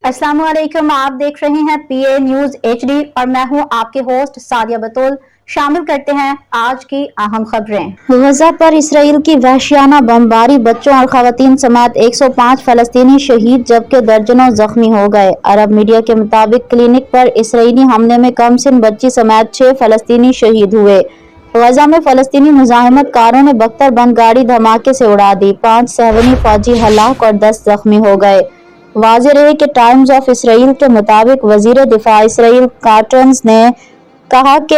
अस्सलाम वालेकुम, आप देख रहे हैं PA न्यूज HD और मैं हूं आपके होस्ट सादिया बतूल। शामिल करते हैं आज की अहम खबरें। गजा पर इसराइल की वहशियाना बमबारी, बच्चों और खवातीन समेत 105 फलस्तीनी शहीद जबकि दर्जनों जख्मी हो गए। अरब मीडिया के मुताबिक क्लिनिक पर इसराइली हमले में कम सिन बच्ची समेत 6 फलस्तीनी शहीद हुए। गजा में फलस्तीनी मुजाहिमत कारों ने बख्तर बंद गाड़ी धमाके से उड़ा दी। 5 सहवनी फौजी हलाक और 10 जख्मी हो गए। वाज़ेह रहे कि टाइम्स ऑफ इसराइल के मुताबिक वजीर दिफा इसराइल काटन्स ने कहा कि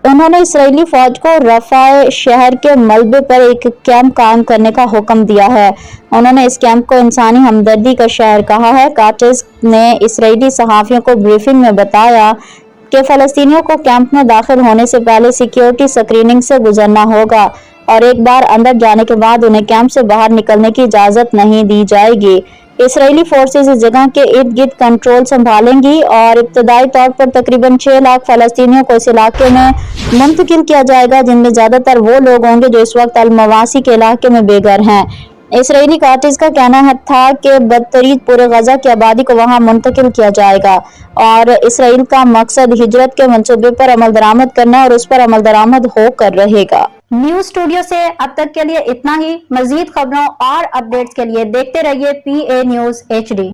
उन्होंने इसराइली फौज को रफ़ा शहर के मलबे पर एक कैंप कायम करने का हुक्म दिया है। उन्होंने इस कैंप को इंसानी हमदर्दी का शहर कहा है। काटन्स ने इसराइली सहाफ़ियों को ब्रीफिंग में बताया कि फ़लस्तीनियों को कैंप में दाखिल होने से पहले सिक्योरिटी स्क्रीनिंग से गुजरना होगा और एक बार अंदर जाने के बाद उन्हें कैंप से बाहर निकलने की इजाज़त नहीं दी जाएगी। इसराइली फोर्सेज इस जगह के इर्द गिर्द कंट्रोल संभालेंगी और इब्तदाई तौर पर तकरीबन 6 लाख फलस्तीनियों को इस इलाके में मुंतकिल किया जाएगा, जिनमें ज्यादातर वो लोग होंगे जो इस वक्त अल-मवासी के इलाके में बेघर हैं। इसराइली काटिज का कहना था कि बदतरीज पूरे गजा की आबादी को वहां मुंतकिल किया जाएगा और इसराइल का मकसद हिजरत के मंसूबे पर अमल दरामद करना और उस पर अमल दरामद होकर रहेगा। न्यूज स्टूडियो से अब तक के लिए इतना ही। मजीद खबरों और अपडेट्स के लिए देखते रहिए PA न्यूज HD।